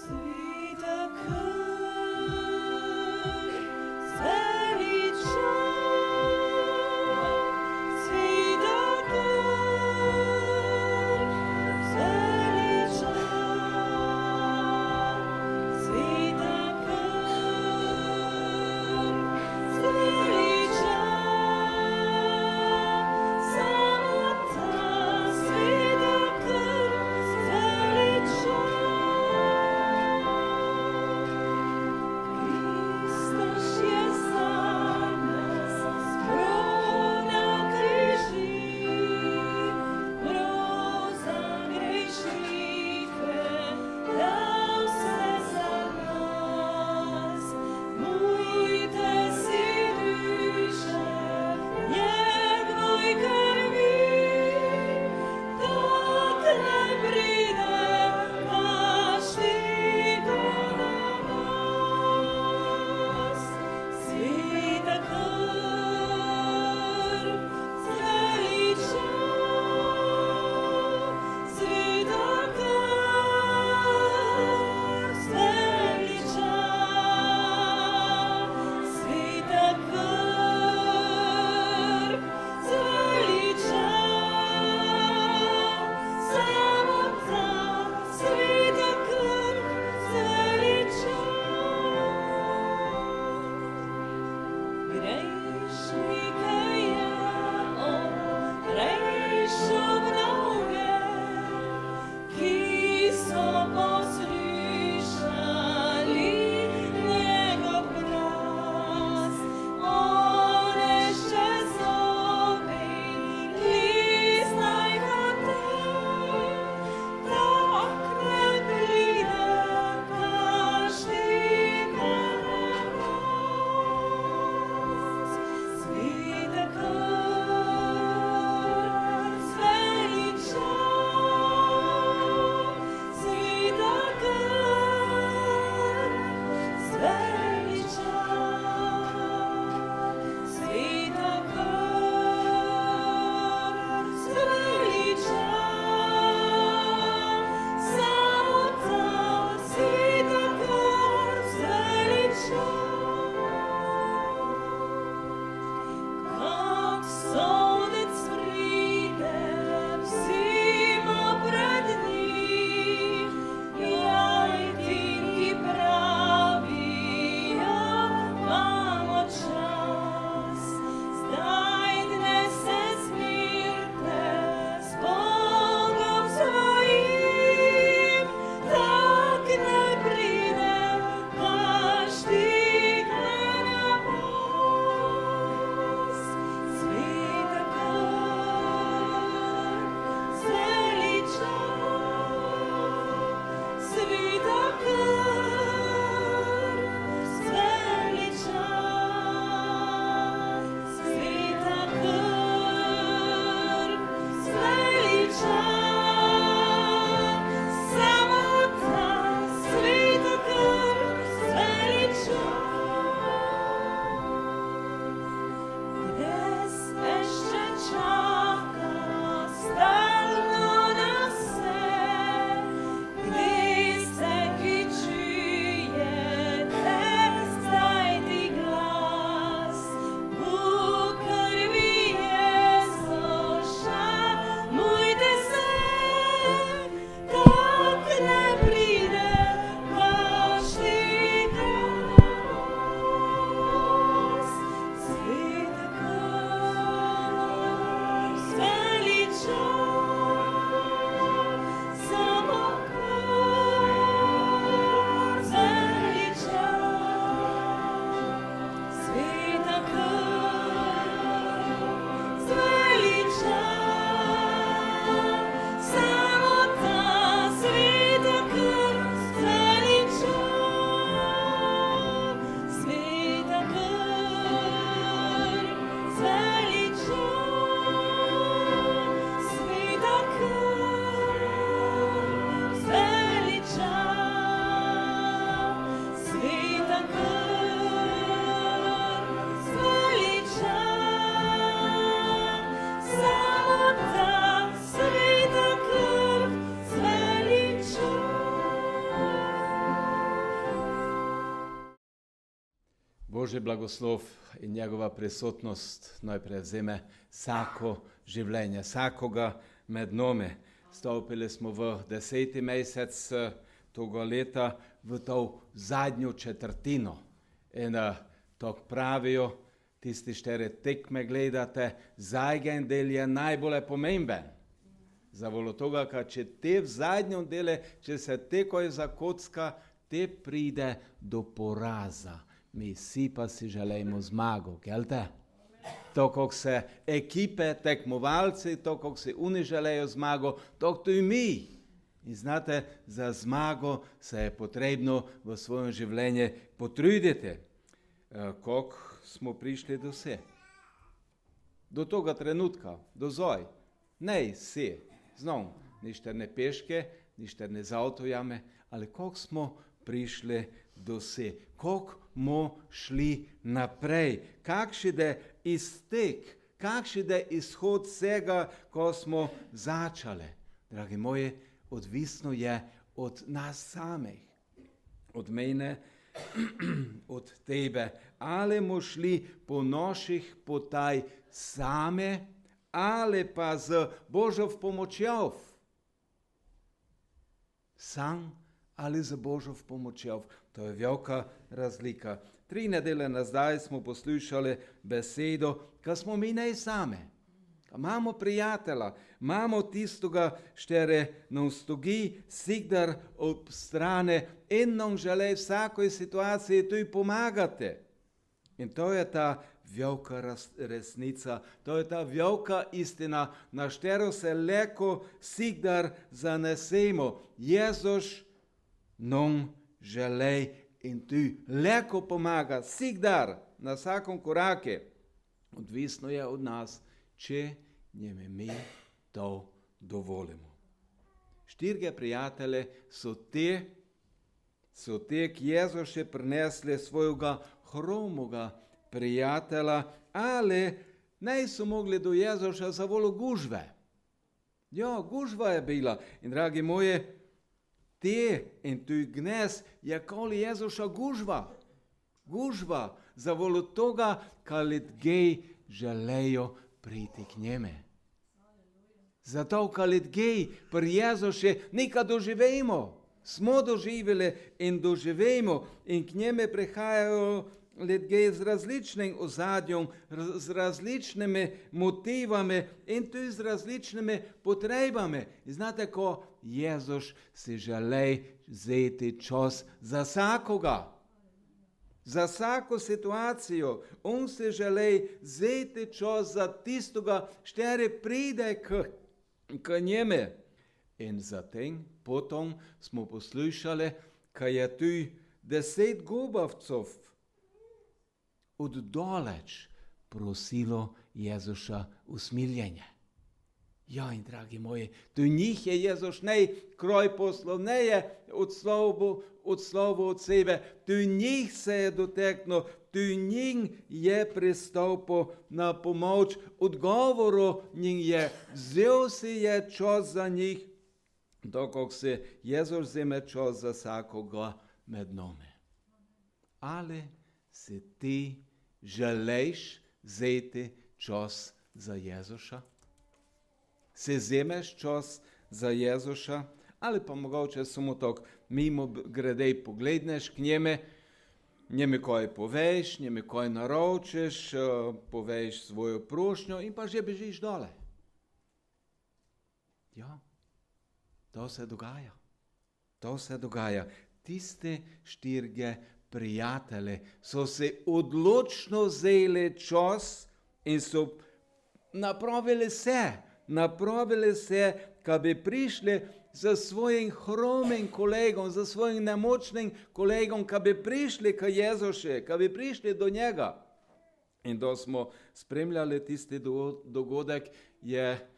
Світа край, величай, світа край, величай, світа край, величай, самота, світа край, величай. Božji blagoslov in njegova prisotnost naj prevzeme vsako življenje, vsakoga med nami. Stopili smo v 10. mesec toga leta, v to zadnjo četrtino. In tako pravijo, tisti 4 tekme gledate, zadnji del je najbolj pomemben. Zavolo toga, kad če te v zadnjem dele, če se tekoj zakocka, te pride do poraza. Mi vsi pa si želimo zmago, gelte? To, kako se ekipe, tekmovalci, to, kako se oni želejo zmago, to tudi mi. In znate, za zmago se je potrebno v svojem življenju potruditi. Kako smo prišli do vse? Do toga trenutka, do zdaj. Ne vsi, znam, ništa ne peške, ništa ne z avtojame, ali kako smo prišli do vse, kako smo šli naprej, kakšen je iztek, kakšen je izhod vsega, ko smo začeli. Dragi moji, odvisno je od nas samih, od mene, od tebe. Ali bomo šli po naših potaj same, ali pa z Božjo pomočjo. Sam ali z Božjo pomočjo. To je velika razlika. 3 nedele nazaj smo poslušali besedo, ko smo mi ne same. Imamo prijatelja, imamo tistoga, štere nam stoji sigdar ob strane in nam žele vsakoj situaciji tudi pomagati. In to je ta velika resnica, to je ta velika istina, na štero se leko sigdar zanesemo. Jezus nam žele in tu leko pomaga, sigdar, na vsakom korake. Odvisno je od nas, če njeme mi to dovolimo. 4 prijatelje so te k Jezuše prinesli svojega hromoga prijatelja, ali ne so mogli do Jezuša zavolo gužve. Ja, gužva je bila. In dragi moje, te in tu gnes je koli Jezuša gužva. Gužva zavolo toga, kad ljudje želejo priti k njeme. Zato, kad ljudje pri Jezuše nikad doživimo. Smo doživeli in doživimo in k njeme prihajajo ljudje z različnim ozadjem, z različnimi motivami in tudi z različnimi potrebami. In znate, ko Jezus si želi vzeti čas za vsakoga. Za vsako situacijo. On si želi vzeti čas za tistoga, štere pride k njeme. In zatem, potom smo poslušali, kaj je tu 10 gubavcev od daleč prosilo Jezuša usmiljenje. Ja, in dragi moji, tu njih je Jezus ne kroj poslov, ne je od slovo od sebe, tu njih se je doteknil, tu njim je pristopil na pomoč, odgovoru njim je, vzel si je čas za njih, dokog se Jezus vzeme čas za vsakoga med nami. Ali si ti želiš vzeti čas za Jezuša? Se vzemeš čas za Jezuša? Ali pa mogoče samo tako mimo grede pogledneš k njeme kaj poveš, njeme kaj naročiš, poveš svojo prošnjo in pa že bežiš dole. Ja, to se dogaja. To se dogaja. Tiste 4 prijatelje so se odločno vzeli čas in so napravili se, kad bi prišli za svojim hromim kolegom, za svojim nemočnim kolegom, kad bi prišli k Jezuše, kad bi prišli do njega. In da smo spremljali tisti dogodek, je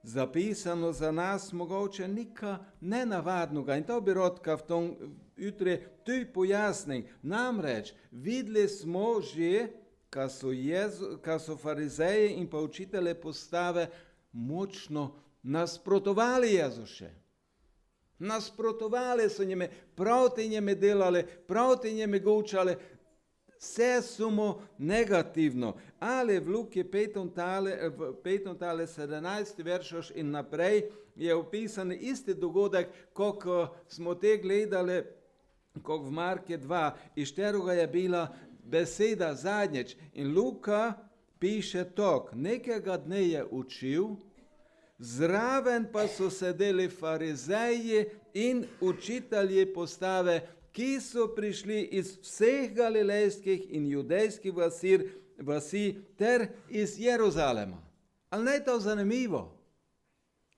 zapisano za nas mogoče nekaj nenavadnega. In to bi rodka v tom jutri tudi pojasnil. Namreč videli smo že, kad so farizeji in pa učitelje postave močno nasprotovali Jezuše. Nasprotovali so njime, proti njime delali, proti njime govčali. vse samo negativno. Ali v Luki 15. 17. veršoš in naprej je opisan isti dogodek, kot smo te gledali, kot v Marke 2, iz katerega je bila beseda zadnjič. In Luka piše tok, nekega dne je učil, zraven pa so sedeli farizeji in učitelji postave, ki so prišli iz vseh galilejskih in judejskih vasi ter iz Jeruzalema. Ali ne je to zanimivo?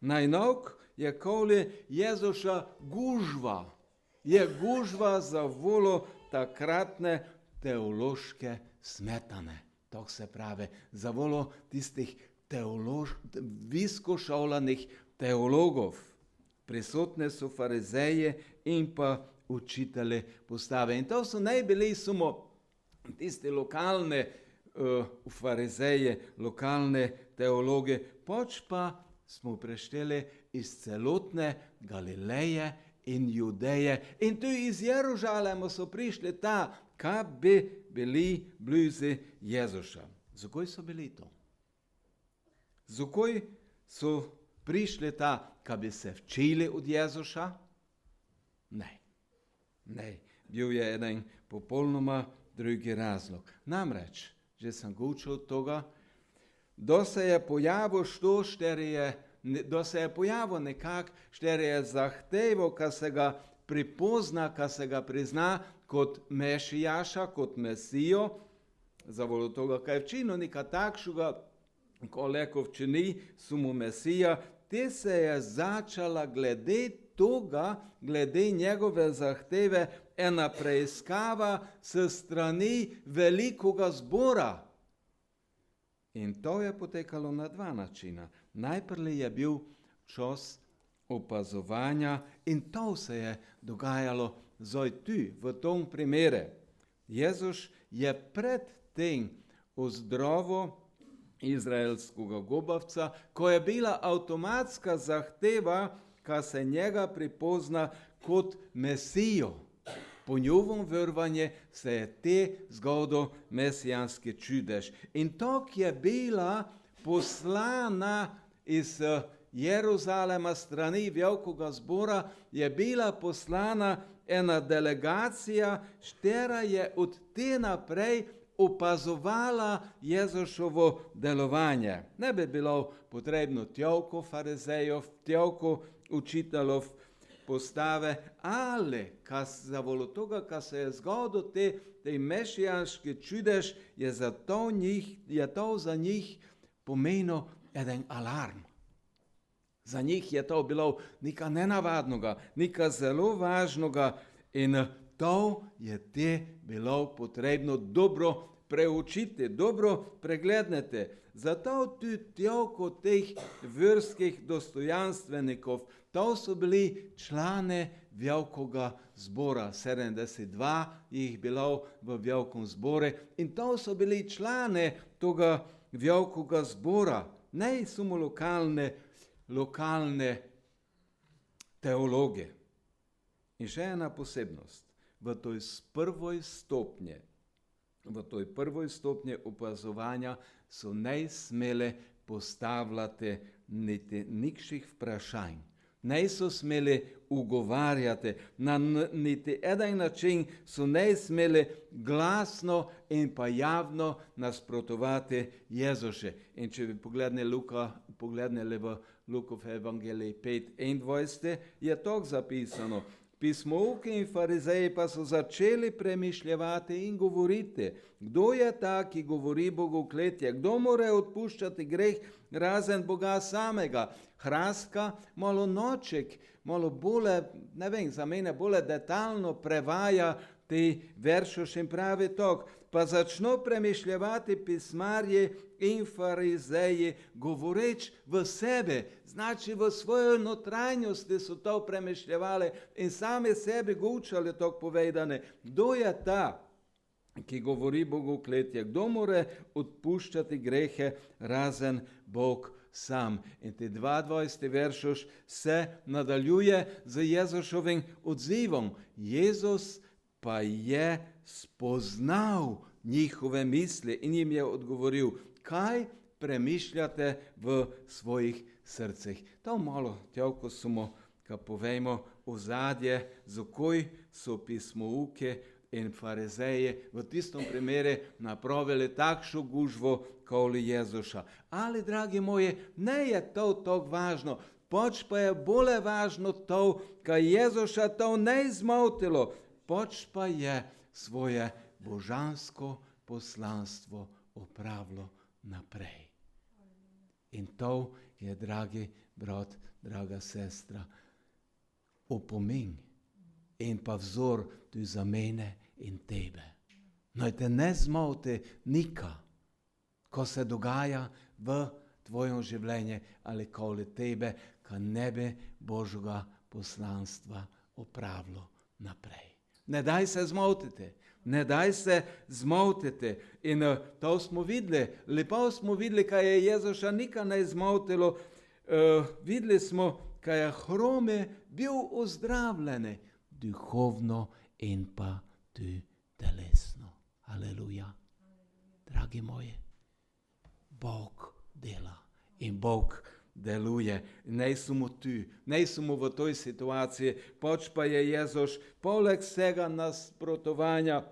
Najnovk je koli Jezuša gužva. Je gužva za volo takratne teološke smetane. To se pravi, za volo tistih visokošolanih teologov. Prisotne so farizeji in pa učitelji postave. In to so ne bili samo tiste lokalne farizeje, lokalne teologe, pač pa smo prešteli iz celotne Galileje in Judeje. In tudi iz Jeruzalema so prišli ta, kaj bi bili blizu Jezuša. Zakaj so bili to? Zakaj so prišli ta, kaj bi se včili od Jezuša? Ne, bil je eden popolnoma drugi razlog. Namreč, že sem ga učil toga, da se je pojavil nekak, šter je zahtevo, ka se ga pripozna, ka se ga prizna kot Mešijaša, kot Mesijo, zavolo toga, kaj včino nika takšuga, ko leko včini sumu Mesija, te se je začala glede toga, glede njegove zahteve, ena preiskava s strani velikoga zbora. In to je potekalo na dva načina. Najprej je bil čas opazovanja in to se je dogajalo zdaj tu, v tom primeru. Jezus je pred tem ozdravil izraelskega gobavca, ko je bila avtomatska zahteva, ka se njega pripozna kot Mesijo. Po njegovem verovanju se je te zgodil mesijanski čudež. In to je bila poslana iz Jeruzalema strani velikega zbora, je bila poslana ena delegacija, štera je od te naprej opazovala Jezušovo delovanje. Ne bi bilo potrebno toliko farizejev, toliko učiteljev postave, ali zavolo toga, ka se je zgodil te mešijanski čudež, je to za njih pomenil eden alarm. Za njih je to bilo nekaj nenavadnega, nekaj zelo važnega in to je te bilo potrebno dobro preučiti, dobro pregledati. Zato tudi toliko teh verskih dostojanstvenikov, to so bili člane velikega zbora, 72 jih bilo v velikem zboru in to so bili člane toga velikega zbora, ne samo lokalne teologe. In še ena posebnost. V toj prvoj stopnji opazovanja so ne smeli postavljati niti nikših vprašanj. Ne so smeli ugovarjati, na niti eden način so ne smeli glasno in pa javno nasprotovati Jezuše. In če bi pogledali v Lukov evangelij 5:21, je to zapisano. Pismouki in farizeji pa so začeli premišljati in govoriti, kdo je ta, ki govori bogokletje, kdo more odpuščati greh razen Boga samega. Hraska malo noček, malo bolje, ne vem, za mene bolje detaljno prevaja te veršoš in pravi tok. Pa začno premišljati pismarji in farizeji, govoreč v sebe, znači v svojoj notranjosti so to premišljali in sami sebi gučali to povedane. Kdo je ta, ki govori bogokletje? Kdo more odpuščati grehe razen Bog sam? In te 22. veršoš se nadaljuje z Jezušovim odzivom. Jezus pa je spoznal njihove misli in jim je odgovoril, kaj premišljate v svojih srcih. To malo tjavko smo, ka povejmo, ozadje, zakaj so pismouke in farizeji v tistom primere napravili takšno gužvo okoli Jezuša. Ali, dragi moji, ne je to tako važno, pač pa je bolje važno to, kaj Jezuša to ne zmotilo, pač pa je svoje božansko poslanstvo opravilo naprej. In to je, dragi brat, draga sestra, opomin in pa vzor tudi za mene in tebe. Naj te ne zmoti nikaj, ko se dogaja v tvojem življenju ali okoli tebe, ka ne bi Božjega poslanstva opravilo naprej. Ne daj se zmotiti. Ne daj se zmotiti. In to smo videli, lepo smo videli, kaj je Jezuša nikaj ne zmotilo. Videli smo, kaj je hrome bil ozdravljen, duhovno in pa tudi telesno. Aleluja. Dragi moji, Bog dela in Bog deluje. Ne samo tu, ne samo v toj situaciji, pač pa je Jezus poleg vsega nasprotovanja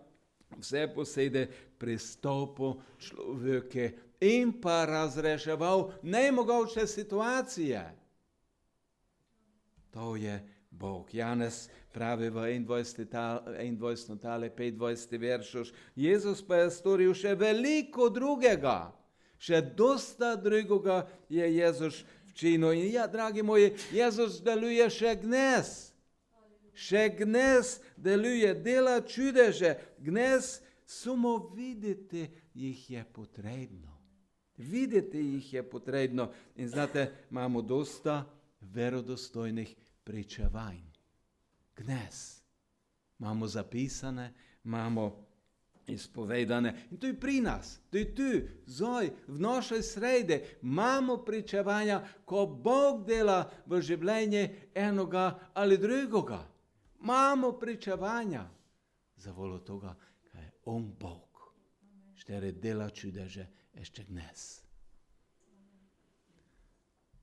vse posebej pristopil človeke in pa razreševal nemogoče situacije. To je Bog. Janez pravi v 21. tale 25. veršoš, Jezus pa je storil še veliko drugega. Še dosta drugega je Jezus včinil. In ja, dragi moji, Jezus deluje še gnes. Še gnes deluje, dela čudeže. Gnes samo videti jih je potrebno. Videti jih je potrebno. In znate, imamo dosta verodostojnih pričevanj. Gnes. Imamo zapisane, imamo izpovedane. In tudi pri nas, tudi tu, zdaj, v našoj sredi, imamo pričevanja, ko Bog dela v življenju enoga ali drugoga. Imamo pričevanja za voljo toga, kaj je on Bog, štere dela čudeže ešte dnes.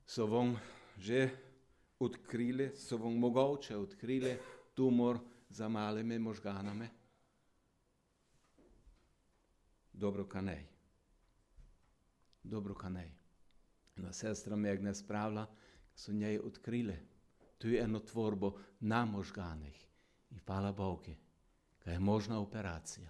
So vam že odkrili, so vam mogoče odkrili tumor za malimi možganami? Dobro, ka nej. Dobro, ka nej. Ena sestra mi je dnes pravila, so njej odkrili tu eno tvorbo na možganih. In hvala Bogu, ka je možna operacija.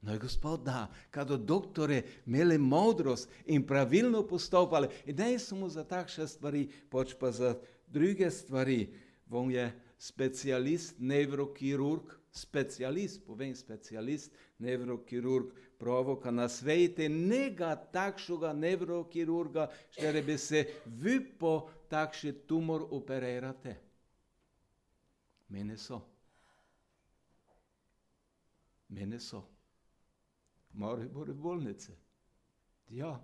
No je Gospod da, kada doktori imeli modrost in pravilno postopali, in ne samo za takšne stvari, pač pa za druge stvari. On je specialist, nevrokirurg, specialist, nevrokirurg, pravo, ka na svete nega takšnoga nevrokirurga, štere bi se vypo takši tumor operirate. Mene so. Maribor bolnice. Ja,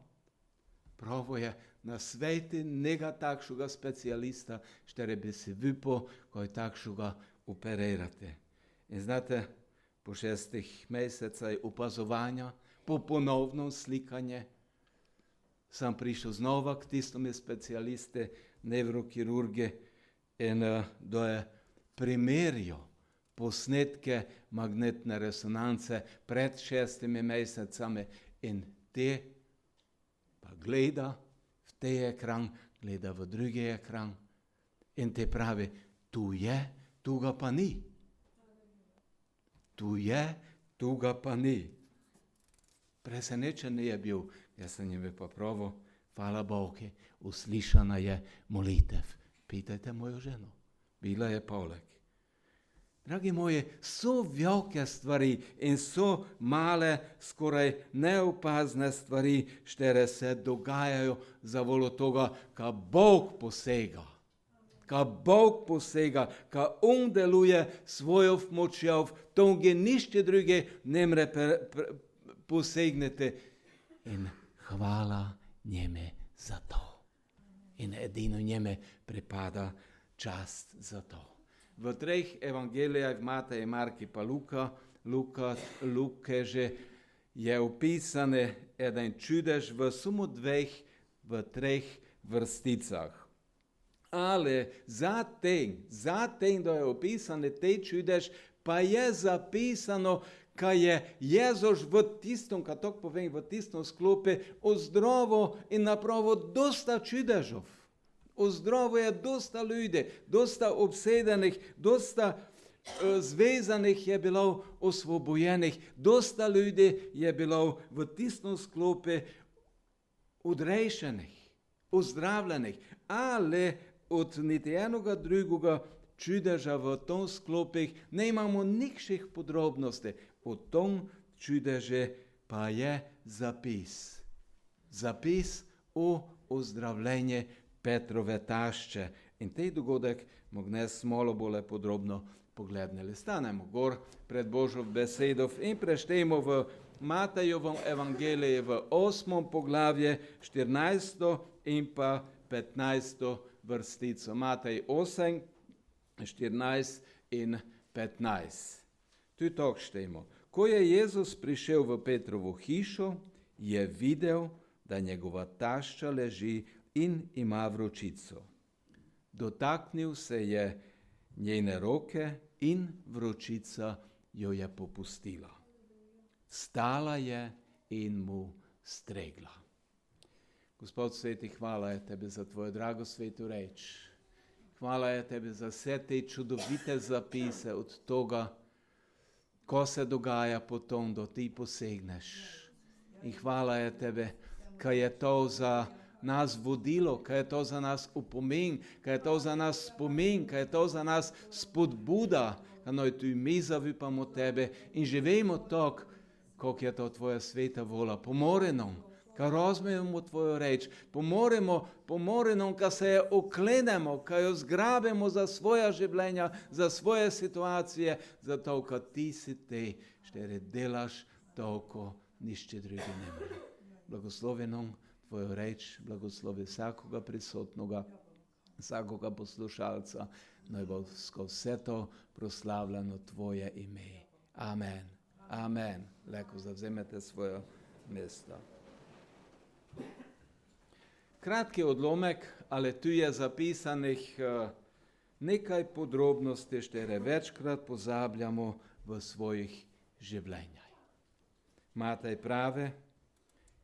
pravo je na svete nega takšnoga specialista, štere bi se vypo, ko je takšnoga operirate. In znate, po 6 mesecih opazovanja, po ponovnom slikanje, sam prišel znova k tistome specialiste, nevrokirurge, in da je primerjal posnetke magnetne resonance pred 6 mesecami in te pa gleda v te ekran, gleda v drugi ekran in te pravi, tu je, tu ga pa ni. Tu je, tu ga pa ni. Presenečen je bil, jaz sem jim pa pravo, hvala Bogu, uslišana je molitev. Pitajte mojo ženo, bila je poleg. Dragi moji, so velike stvari in so male, skoraj neopazne stvari, štere se dogajajo za voljo toga, ka Bog posega. Ka Bog posega, ka on deluje svojo močjo, to ga nišče druge ne more posegniti. In hvala njeme za to. In edino njeme pripada čast za to. V 3 evangelijah, Matej, Mark in pa Luka, Luke, že je opisane eden čudež v samo v treh vrsticah. Ale zatem, da je opisane te čudež, pa je zapisano, kaj je Jezus v tistom, kad tako povem, v tistom sklope ozdravil in napravil dosta čudežov. Ozdravil je dosta ljudi, dosta obsedenih, dosta zvezanih je bilo osvobojenih, dosta ljudi je bilo v tistom sklope odrešenih, ozdravljenih, ali od niti enega drugega čudeža v tom sklopih ne imamo nikših podrobnosti. O tom čudeže pa je zapis. Zapis o ozdravljenju Petrove tašče. In tej dogodek bomo dnes malo bolj podrobno pogledali. Stanemo gor pred Božjo besedo in preštejmo v Matejovem evangeliju v 8. poglavje 14. in pa 15. vrstico. Matej 8, 14 in 15. Tu tako štejmo. Ko je Jezus prišel v Petrovo hišo, je videl, da njegova tašča leži in ima vročico. Dotaknil se je njene roke in vročica jo je popustila. Stala je in mu stregla. Gospod sveti, hvala je Tebe za Tvojo drago svetu reč. Hvala je Tebe za vse te čudovite zapise od toga, ko se dogaja potom, da Ti posegneš. In hvala je Tebe, kaj je to za nas vodilo, kaj je to za nas upomin, kaj je to za nas spomin, kaj je to za nas spodbuda, kaj noj tu mi zavipamo Tebe in živimo tako, kako je to Tvoja sveta vola. Pomore nam, kaj razumemo Tvojo reč, pomore nam, kaj se je oklenemo, kaj jo zgrabemo za svoja življenja, za svoje situacije, zato, kaj Ti si te, štere delaš toliko, nišče drugi ne more. Blagoslovi nam Tvojo reč, blagoslovi vsakoga prisotnoga, vsakoga poslušalca, naj bo skozi vse to proslavljeno Tvoje ime. Amen. Amen. Leko zavzemete svoje mesto. Kratki odlomek, ali tu je zapisanih nekaj podrobnosti, štere večkrat pozabljamo v svojih življenjah. Matej pravi,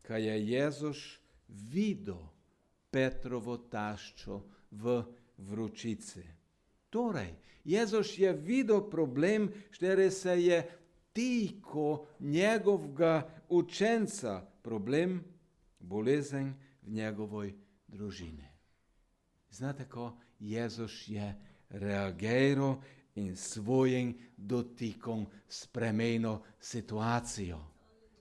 kaj je Jezus videl Petrovo taščo v vročici. Torej, Jezus je videl problem, štere se je tiko njegovega učenca, problem, bolezen v njegovoj družini. Znate, ko Jezus je reagiral in svojim dotikom spremenil situacijo.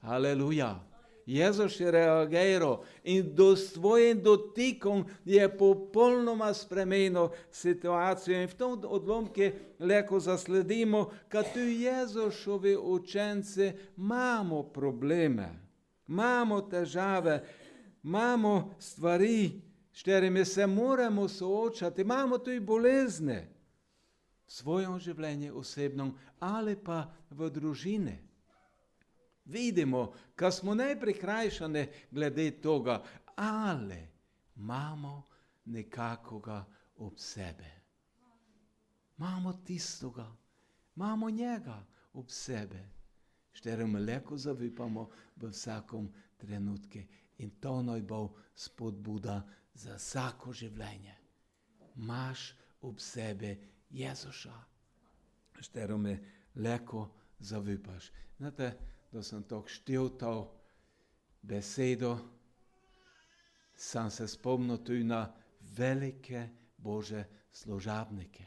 Aleluja. Jezus je reagiral in svojim dotikom je popolnoma spremenil situacijo. In v tom odlomku leko zasledimo, kad tu Jezusovi učenci imamo probleme, imamo težave, imamo stvari, s katerimi se moramo soočati, imamo tudi bolezne v svojem življenju osebnem ali pa v družini. Vidimo, kad smo najprikrajšani glede toga, ali imamo nekakoga ob sebe. Imamo tistoga, imamo njega ob sebe, s katerim leko zavipamo v vsakom trenutku. In to naj bo spodbuda za vsako življenje. Imaš ob sebe Jezusa, s katerim leko zavipaš. Znate, da sem tako štel to besedo, sem se spomnil tudi na velike Bože služabnike,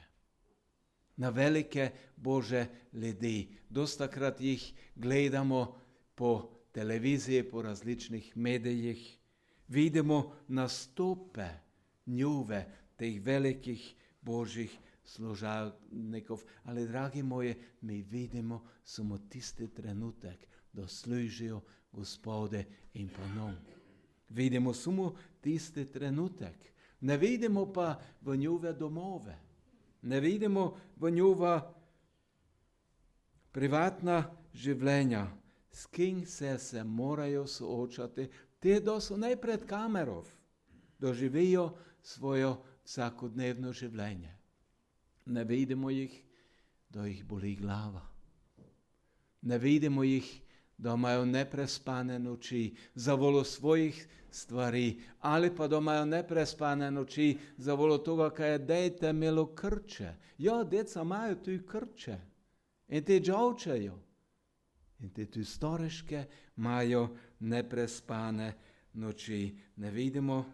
na velike Bože ljudi. Dostakrat jih gledamo po televiziji, po različnih medijih, vidimo nastope njove, teh velikih Božjih služabnikov. Ali, dragi moji, mi vidimo samo tisti trenutek, da služijo Gospode in pa nam. Vidimo samo tisti trenutek. Ne vidimo pa v njove domove. Ne vidimo v njova privatna življenja, s kim se morajo soočati, te, da so ne pred kamero, da živijo svoje vsakodnevno življenje. Ne vidimo jih, da jih boli glava. Ne vidimo jih, da imajo neprespane noči zavolo svojih stvari, ali pa da imajo neprespane noči zavolo toga, kaj je dejte imelo krče. Ja, deca imajo tudi krče in te džavčajo. In te tudi stareške imajo neprespane noči. Ne vidimo,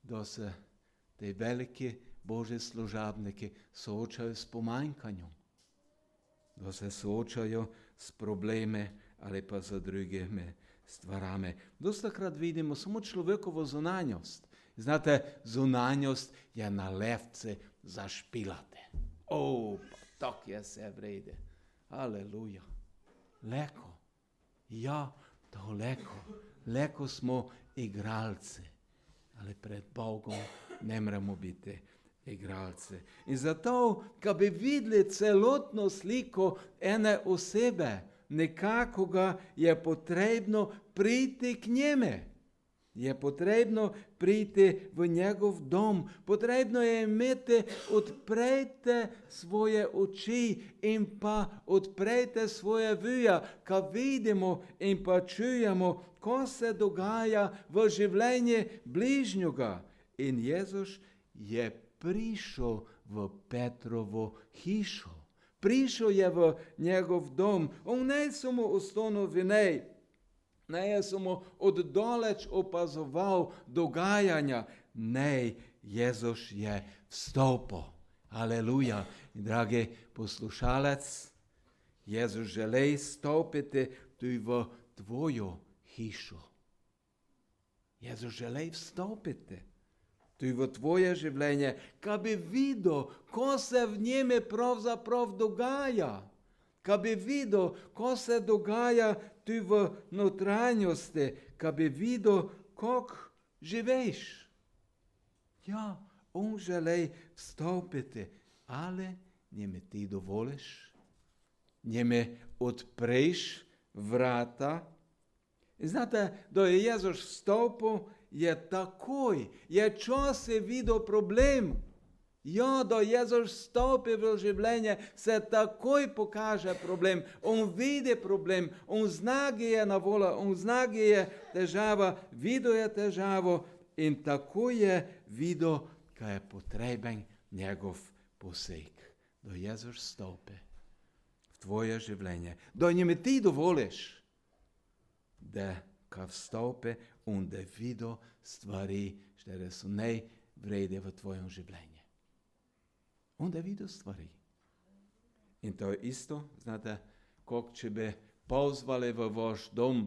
da se te velike Božje služabniki soočajo s pomanjkanjem, da se soočajo s problemi ali pa z drugimi stvarami. Dostakrat vidimo samo človekovo zunanjost. Znate, zunanjost je na levce zašpilate. Pa tak je vse vrede. Aleluja. Leko. Ja, to leko. Leko smo igralci. Ali pred Bogom ne moremo biti igralci. In zato, ko bi videli celotno sliko ene osebe, nekakoga je potrebno priti k njeme. Je potrebno priti v njegov dom. Potrebno je imeti, odprete svoje oči in pa odprete svoje vija, ko vidimo in pa čujemo, ko se dogaja v življenju bližnjega. In Jezus je prišel v Petrovo hišo. Prišel je v njegov dom. On ne samo ostal v njej, ne je samo oddaleč opazoval dogajanja. Ne, Jezus je vstopil. Aleluja. In dragi poslušalec, Jezus želi stopiti tudi v tvojo hišo. Jezus želi vstopiti tudi v tvoje življenje, ko bi videl, ko se v njeme pravzaprav dogaja. Ko bi videl, ko se dogaja tudi v notranjosti, ko bi videl, kako živiš. Ja, on želi vstopiti, ali njeme ti dovoliš, njeme odpreš vrata. In znate, da je Jezus vstopil, je takoj, je čas je videl problem. Ja, da Jezus vstopi v življenje, se takoj pokaže problem. On vidi problem, on zna, kje je na voljo, on zna, kje je težava, videl je težavo in takoj je videl, kaj je potreben njegov poseg. Da Jezus vstopi v tvoje življenje, da njime ti dovoliš, da ka vstopi in da vidio stvari, které so najvredne v tvojem življenju. On da vidio stvari. In to je isto, znate, kot če bi pozvali v vaš dom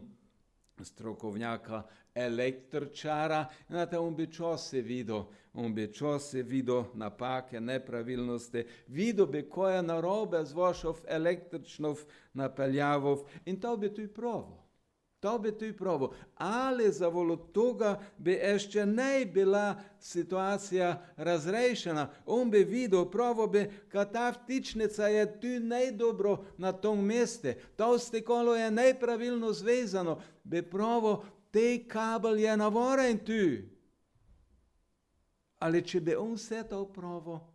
strokovnjaka električara, znate, on bi časi videl napake, nepravilnosti, videl bi, ko je narobe z vašo električno napeljavo in to bi tudi pravo. To bi tudi pravo, ali zavolo toga bi ještě ne bila situacija razrešena. On bi videl, pravo bi, kad ta vtičnica je tu nejdobro na tom mestu, to stekolo je nepravilno zvezano, bi pravo, te kabel je navoren tu. Ali če bi on vse to pravo,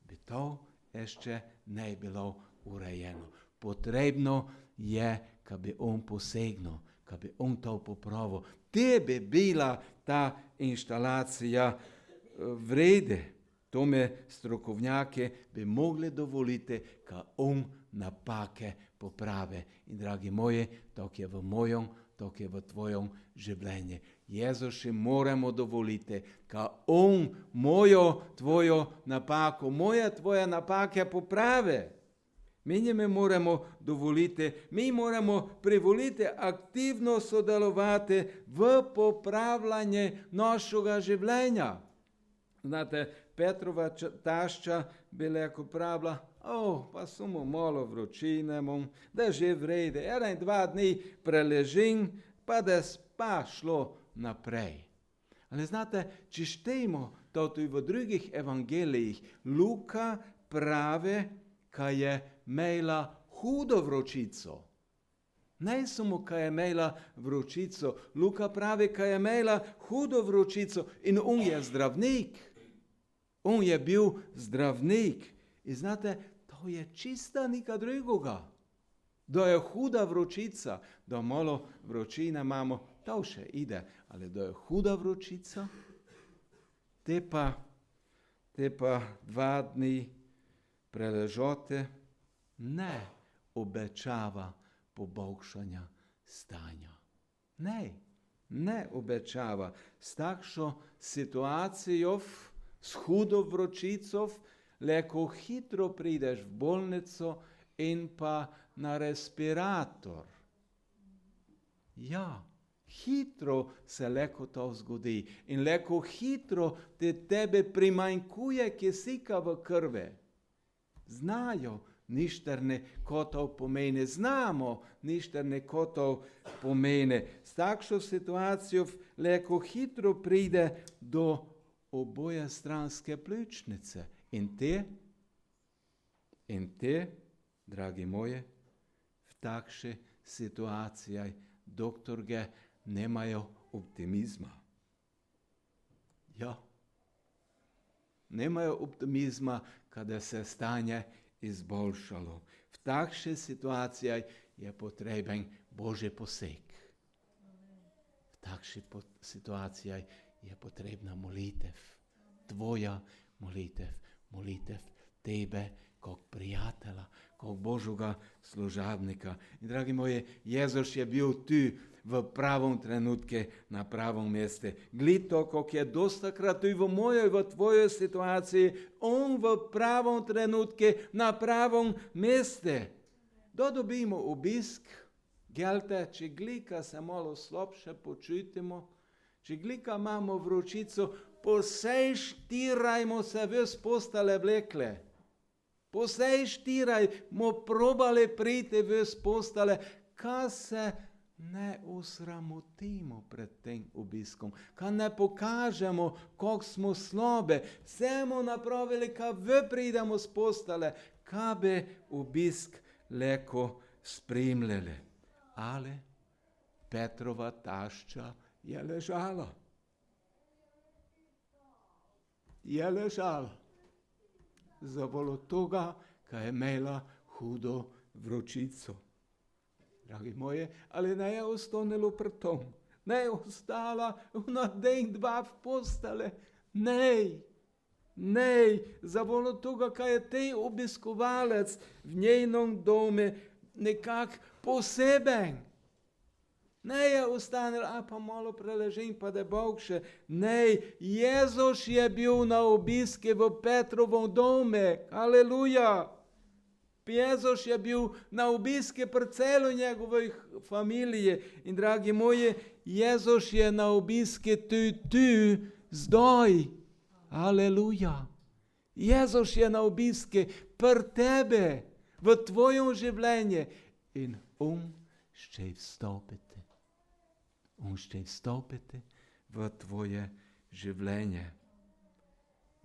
bi to ještě ne bilo urejeno. Potrebno je, kad bi on posegnil, kad bi on to popravil. Te bi bila ta inštalacija vrede. To me strokovnjaki bi mogli dovoliti, kad on napake popravi. In dragi moji, tako je v mojem, tako je v tvojem življenju. Jezusi moramo dovoliti, kad on mojo, tvojo napako, moje, tvoje napake popravi. Mi njime moramo dovoliti, mi moramo privoliti aktivno sodelovati v popravljanje našega življenja. Znate, Petrova tašča bi lahko pravila, pa samo malo vročine imam, da že vrede, 1-2 dni preležim, pa da spa šlo naprej. Ali znate, če štejmo to tudi v drugih evangelijih, Luka pravi, kaj je imela hudo vročico. Ne samo, kaj je imela vročico. Luka pravi, kaj je imela hudo vročico in on je zdravnik. On je bil zdravnik. In znate, to je čista nekaj drugoga. Da je huda vročica, da malo vročine imamo, to še ide. Ali da je huda vročica, te pa 2 dni preležote, ne obečava poboljšanja stanja. Ne obečava. S takšno situacijo, s hudo vročico, lahko hitro prideš v bolnico in pa na respirator. Ja, hitro se lahko to zgodi in lahko hitro tebe primanjkuje kisika v krvi. Znajo ništerne kotov pomeni, znamo ništerne kotov pomeni. S takšno situacijo lahko hitro pride do obojestranske pljučnice. In te, dragi moji, v takšni situaciji doktorge nemajo optimizma. Ja, nemajo optimizma, kada se stanje izboljšalo. V takšni situaciji je potreben Božji poseg. V takšni situaciji je potrebna molitev. Tvoja molitev tebe kot prijatelja, kot Božjega služabnika. In dragi moji, Jezus je bil tu v pravom trenutku na pravom mestu. Glito, kako je dostakrat tudi v mojej, v tvojej situaciji, on v pravom trenutku na pravom mestu. Da dobimo obisk, gelte, če glika se malo slabše počutimo, če glika imamo vročico, posej štirajmo se ves postale vlekle. Posej štirajmo probali priti ves postale, ka se ne osramotimo pred tem obiskom, ka ne pokažemo, kako smo slabe, vsemo napravili, ka pridemo z postale, ka bi obisk lahko spremljali. Ali Petrova tašča je ležala. Je ležala. Zavolo toga, kaj je imela hudo vročico. Dragi moji, ali ne je ostanilo pri tom? Ne je ostala na den, 2 v postale? Ne, zavolo toga, kaj je tej obiskovalec v njenom domu nekak poseben. Ne je ostanil, pa malo preležim, pa da Bog še. Ne, Jezus je bil na obiske v Petrovom domu. Aleluja. Jezus je bil na obiske pri celo njegovoj familiji. In dragi moji, Jezus je na obiske tu, zdaj. Aleluja. Jezus je na obiske pri tebe, v tvojem življenju. In on še vstopiti. On še vstopiti v tvoje življenje.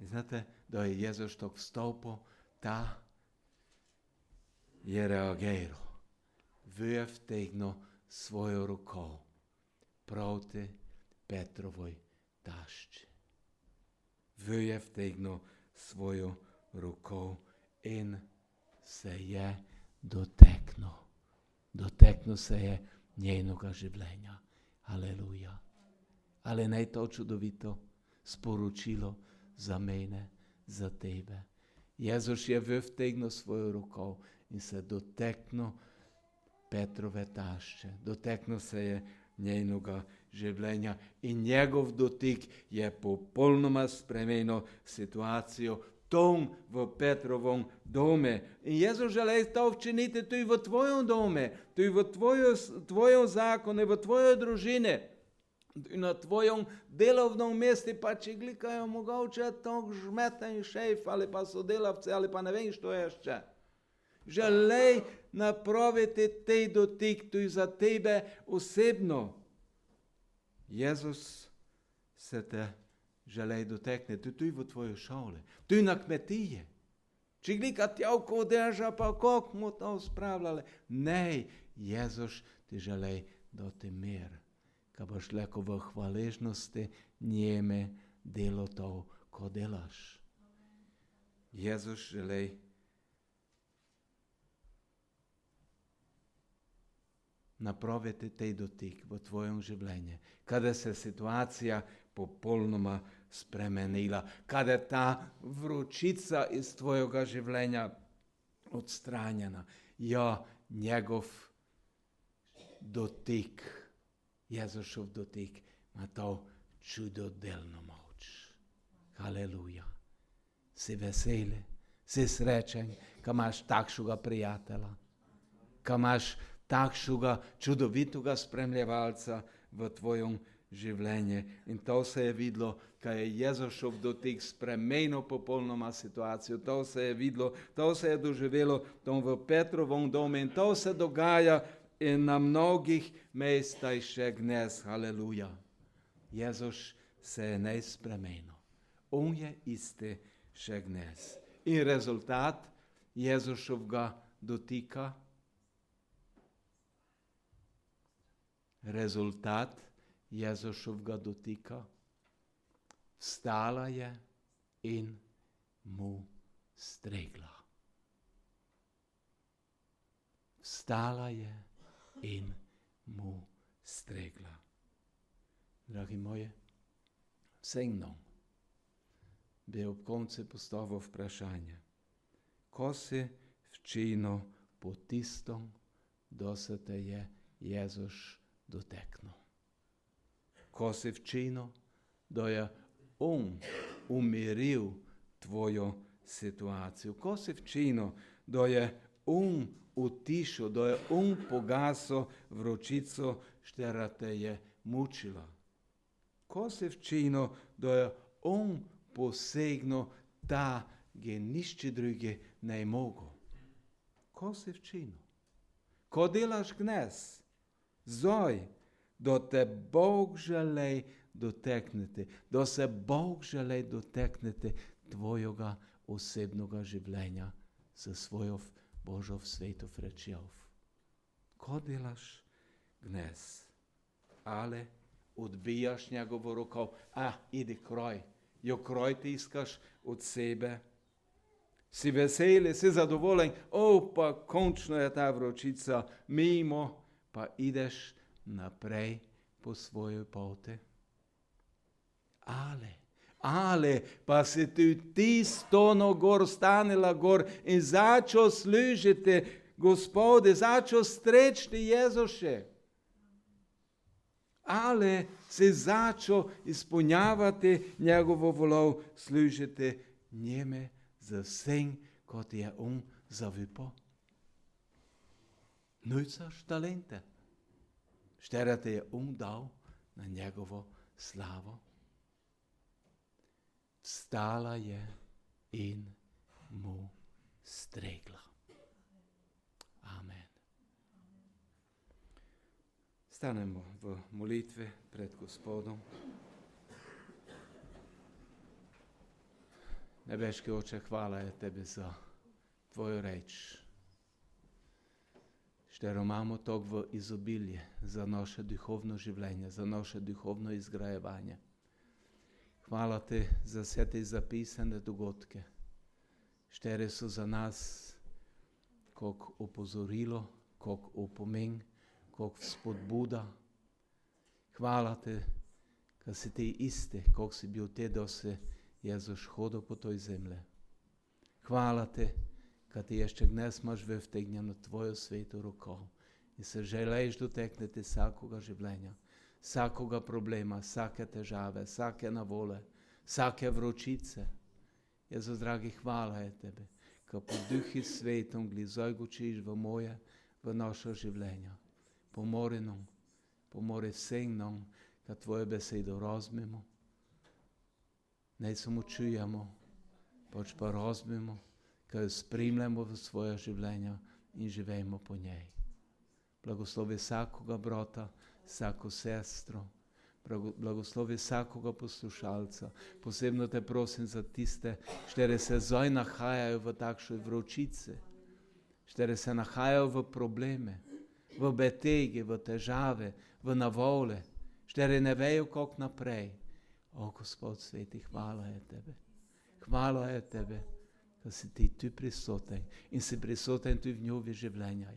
In znate, da je Jezus tako vstopil, ta je reagiral. Je vtegnil svojo roko proti Petrovoj tašči. Je vtegnil svojo roko in se je doteknil. Doteknil se je njenega življenja. Aleluja. Ali ne je to čudovito sporočilo za mene, za tebe? Jezus je vtegnil svojo roko in se doteknil Petrove tašče. Doteknil se je njenega življenja in njegov dotik je popolnoma spremenil situacijo tom v Petrovom domu. In Jezus želi to učiniti tudi v tvojem domu, tudi v tvojem zakonu, v tvojoj družini, na tvojem delovnem mestu, pa če glikajo mogoče to žmeten šef ali pa sodelavci ali pa ne vem, što je še. Želi napraviti tej dotik tudi za tebe osebno. Jezus se te želi dotekniti tudi v tvoje šole, tudi na kmetije. Či glika tjavko drža, pa kako mu to spravljali. Nej, Jezus ti želi dati mir. Ka boš leko v hvaležnosti njeme delo to, ko delaš. Jezus želi napraviti taj dotik v tvojem življenju. Kada se situacija popolnoma spremenila. Kada ta vročica iz tvojega življenja odstranjena. Ja, njegov dotik, Jezušov dotik, ima to čudodelno moč. Haleluja. Si veseli, si srečen, ka imaš takšnega prijatelja, ka imaš takšnega čudovitega spremljevalca v tvojem življenju. In to se je videlo, kaj je Jezušov dotik spremenil popolnoma situacijo. To se je videlo, to se je doživelo tam v Petrovom domu in to se dogaja in na mnogih mestah še dnes. Haleluja. Jezus se je ne spremenil. On je isti še dnes. In rezultat Jezušovega dotika, vstala je in mu stregla. Vstala je in mu stregla. Dragi moji, vsem nam bi ob koncu postavil vprašanje. Ko si včino po tistom, da se te je Jezus doteknil. Ko si včino, da je on umiril tvojo situacijo. Ko si včino, da je on utišal, da je on pogasil vročico, štera te je mučila. Ko si včino, da je on posegnil ta, ki nišče druge ne mogo. Ko si včino. Ko delaš gnes, zoj, da te Bog želi dotekniti, da se Bog želi dotekniti tvojega osebnega življenja za svojo Božjo sveto rečjo. Ko delaš gnes, ali odbijaš njegovo roko, idi kroj, jo kroj tiskaš od sebe, si veseli, si zadovoljen, pa končno je ta vročica mimo, pa ideš naprej po svoji poti. Ali pa si ti stono gor, stanila gor in začel služiti Gospode, začel strečiti Jezuše. Ali si začel izpolnjavati njegovo voljo, služiti njeme za vsem, kot je on zavipal. Nucaš talente, štere te je on dal na njegovo slavo. Vstala je in mu stregla. Amen. Stanemo v molitvi pred Gospodom. Nebeški Oče, hvala je Tebi za Tvojo reč. Štero imamo to v izobilje za naše duhovno življenje, za naše duhovno izgrajevanje. Hvala Ti za vse te zapisane dogodke. Štere so za nas kot opozorilo, kot opomin, kot spodbuda. Hvala Ti, da si Ti isti, kot si bil Ti, da si Jezus hodil po toj zemlji. Hvala Ti, da Ti ještě dnes imaš vtegnjeno Tvojo sveto roko in se želiš dotekniti vsakoga življenja, vsakoga problema, vsake težave, vsake navole, vsake vročice. Jezus, dragi, hvala je Tebi, ko po Duhu Svetom glizoj gučiš v moje, v naše življenja. Pomori nam, pomori vsem nam, da Tvojo besedo razumemo, ne samo čujemo, pač pa razumemo, ko jo spremljamo v svoje življenja in živimo po njej. Blagoslovi vsakoga brata, vsako sestro, Blagoslovi vsakoga poslušalca. Posebno te prosim za tiste, štere se zdaj nahajajo v takšni vročici, štere se nahajajo v probleme, v betege, v težave, v navole, štere ne vejo, kako naprej. O, Gospod sveti, hvala je tebe. Hvala je tebe, da si ti tu prisoten in si prisoten tu v njovi življenja.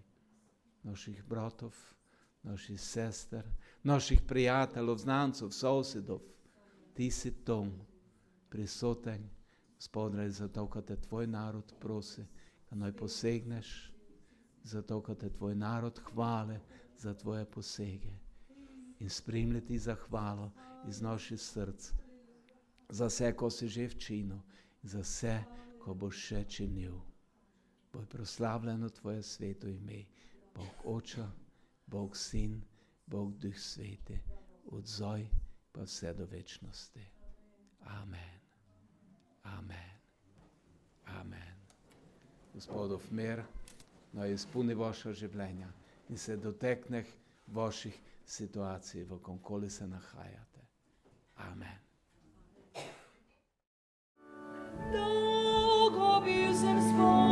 Naših bratov, naših sester, naših prijateljev, znancov, sosedov. Ti si tom prisoten, Gospodine, zato, kad te tvoj narod prosi, da naj posegneš, zato, kad te tvoj narod hvale za tvoje posege. In spremlji ti zahvalo iz naših src za vse, ko si že včinil, za vse, ko boš še činil. Boj proslavljeno tvoje sveto ime, Bog Oče, Bog Sin, Bog Duh Sveti, od zdaj pa vse do večnosti. Amen. Amen. Amen. Gospodov mir naj izpuni vaša življenja in se dotekne vaših situacij, v komkoli se nahajate. Amen. Dolgo bil sem spomnil.